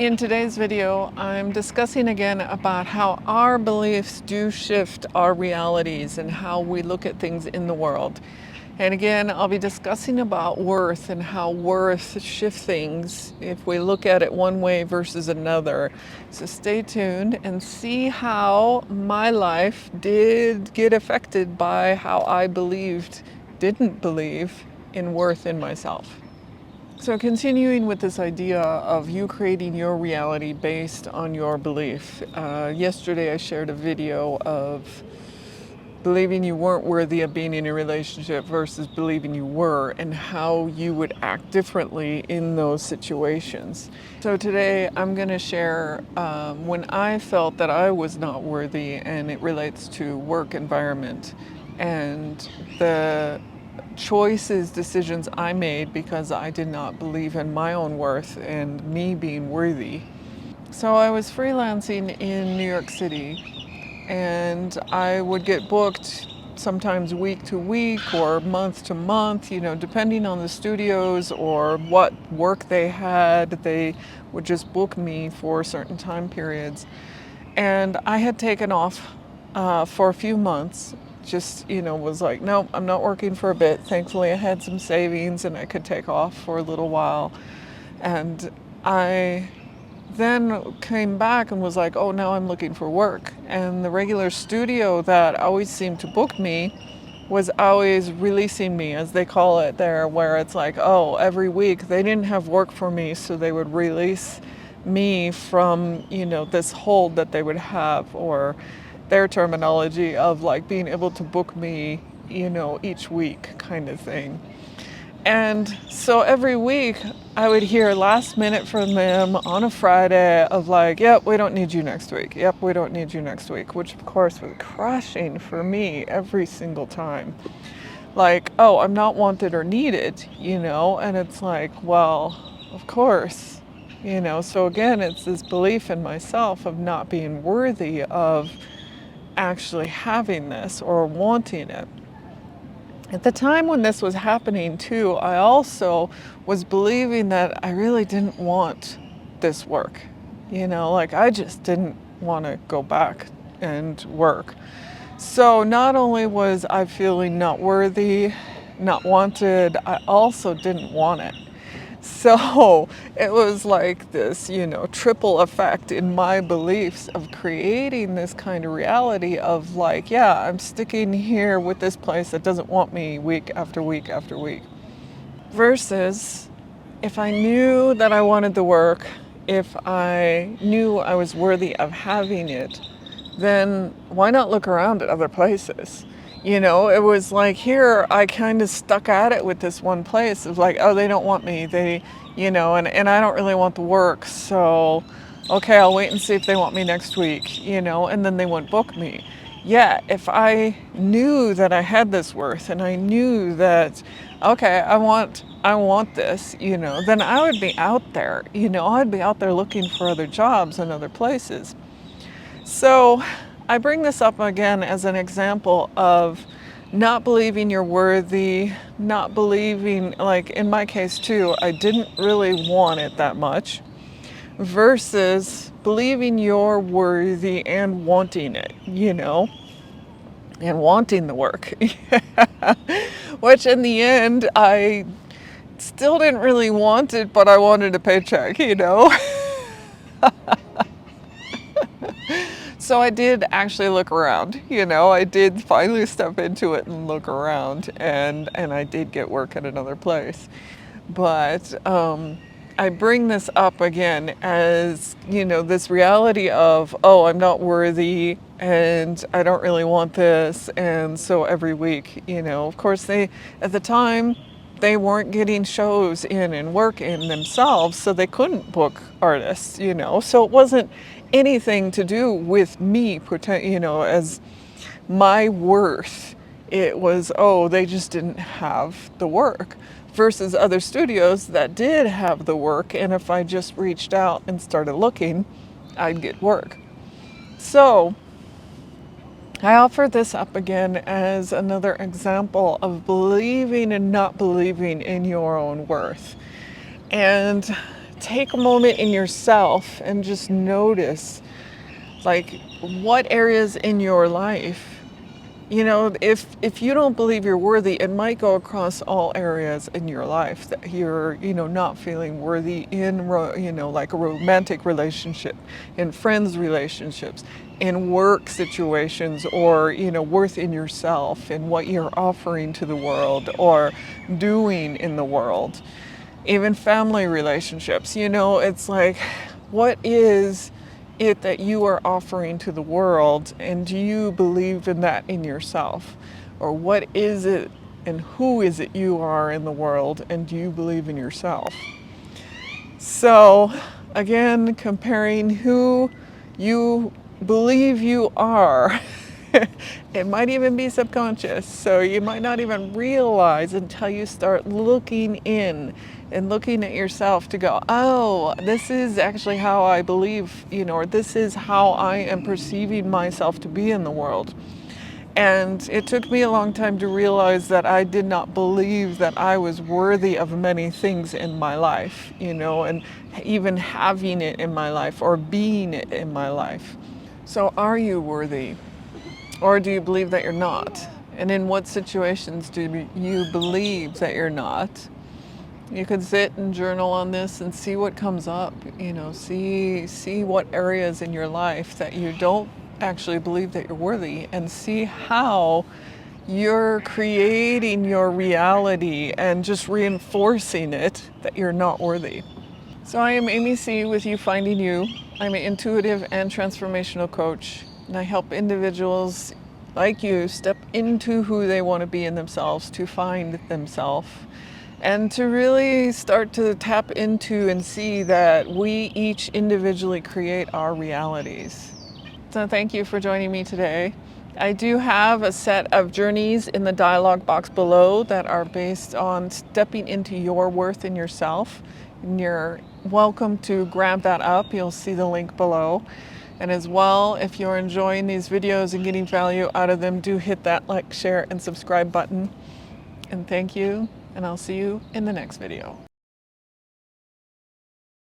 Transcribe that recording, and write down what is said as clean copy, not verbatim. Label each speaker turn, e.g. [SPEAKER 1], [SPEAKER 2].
[SPEAKER 1] In today's video, I'm discussing again about how our beliefs do shift our realities and how we look at things in the world. And again, I'll be discussing about worth and how worth shifts things if we look at it one way versus another. So stay tuned and see how my life did get affected by how I didn't believe in worth in myself. So, continuing with this idea of you creating your reality based on your belief. Yesterday, I shared a video of believing you weren't worthy of being in a relationship versus believing you were, and how you would act differently in those situations. So, today, I'm going to share when I felt that I was not worthy, and it relates to work environment and the decisions I made because I did not believe in my own worth and me being worthy. So I was freelancing in New York City, and I would get booked sometimes week to week or month to month, depending on the studios or what work they had. They would just book me for certain time periods. And I had taken off for a few months, just, was like, no, I'm not working for a bit. Thankfully, I had some savings and I could take off for a little while. And I then came back and was like, oh, now I'm looking for work. And the regular studio that always seemed to book me was always releasing me, as they call it there, where it's like, oh, every week they didn't have work for me, so they would release me from, this hold that they would have, or their terminology of like being able to book me, each week kind of thing. And so every week I would hear last minute from them on a Friday of like, yep, we don't need you next week. Yep, we don't need you next week, which of course was crushing for me every single time. Like, oh, I'm not wanted or needed, and it's like, well, of course, so again, it's this belief in myself of not being worthy of actually having this or wanting it. At the time when this was happening too, I also was believing that I really didn't want this work. Like I just didn't want to go back and work. So not only was I feeling not worthy, not wanted, I also didn't want it. So it was like this, triple effect in my beliefs of creating this kind of reality of like, yeah, I'm sticking here with this place that doesn't want me week after week after week. Versus if I knew that I wanted the work, if I knew I was worthy of having it, then why not look around at other places? It was like here I kind of stuck at it with this one place of like, oh, they don't want me. And I don't really want the work. So, okay, I'll wait and see if they want me next week, and then they wouldn't book me. Yeah, if I knew that I had this worth and I knew that, okay, I want this, then I would be out there, I'd be out there looking for other jobs and other places. So I bring this up again as an example of not believing you're worthy, not believing, like in my case too, I didn't really want it that much, versus believing you're worthy and wanting it, and wanting the work. Which in the end, I still didn't really want it, but I wanted a paycheck, So I did actually look around, I did finally step into it and look around, and I did get work at another place. But I bring this up again as, this reality of, oh, I'm not worthy and I don't really want this. And so every week, of course at the time, they weren't getting shows in and work in themselves, so they couldn't book artists, So it wasn't anything to do with me, as my worth. It was, oh, they just didn't have the work. Versus other studios that did have the work, and if I just reached out and started looking, I'd get work. So I offer this up again as another example of believing and not believing in your own worth. And take a moment in yourself and just notice, like, what areas in your life, if you don't believe you're worthy, it might go across all areas in your life that you're, not feeling worthy in, like a romantic relationship, in friends relationships, in work situations, or, worth in yourself and what you're offering to the world or doing in the world. Even family relationships, it's like, what is it that you are offering to the world, and do you believe in that in yourself? Or what is it and who is it you are in the world, and do you believe in yourself? So again, comparing who you believe you are, it might even be subconscious, so you might not even realize until you start looking in and looking at yourself to go, oh, this is actually how I believe, or this is how I am perceiving myself to be in the world. And it took me a long time to realize that I did not believe that I was worthy of many things in my life, and even having it in my life or being it in my life. So are you worthy? Or do you believe that you're not? And in what situations do you believe that you're not? You could sit and journal on this and see what comes up, see what areas in your life that you don't actually believe that you're worthy, and see how you're creating your reality and just reinforcing it that you're not worthy. So I am AmyC with You Finding You. I'm an intuitive and transformational coach, and I help individuals like you step into who they want to be in themselves, to find themselves, and to really start to tap into and see that we each individually create our realities. So thank you for joining me today. I do have a set of journeys in the dialogue box below that are based on stepping into your worth in yourself. And you're welcome to grab that up. You'll see the link below. And as well, if you're enjoying these videos and getting value out of them, do hit that like, share, and subscribe button. And thank you, and I'll see you in the next video.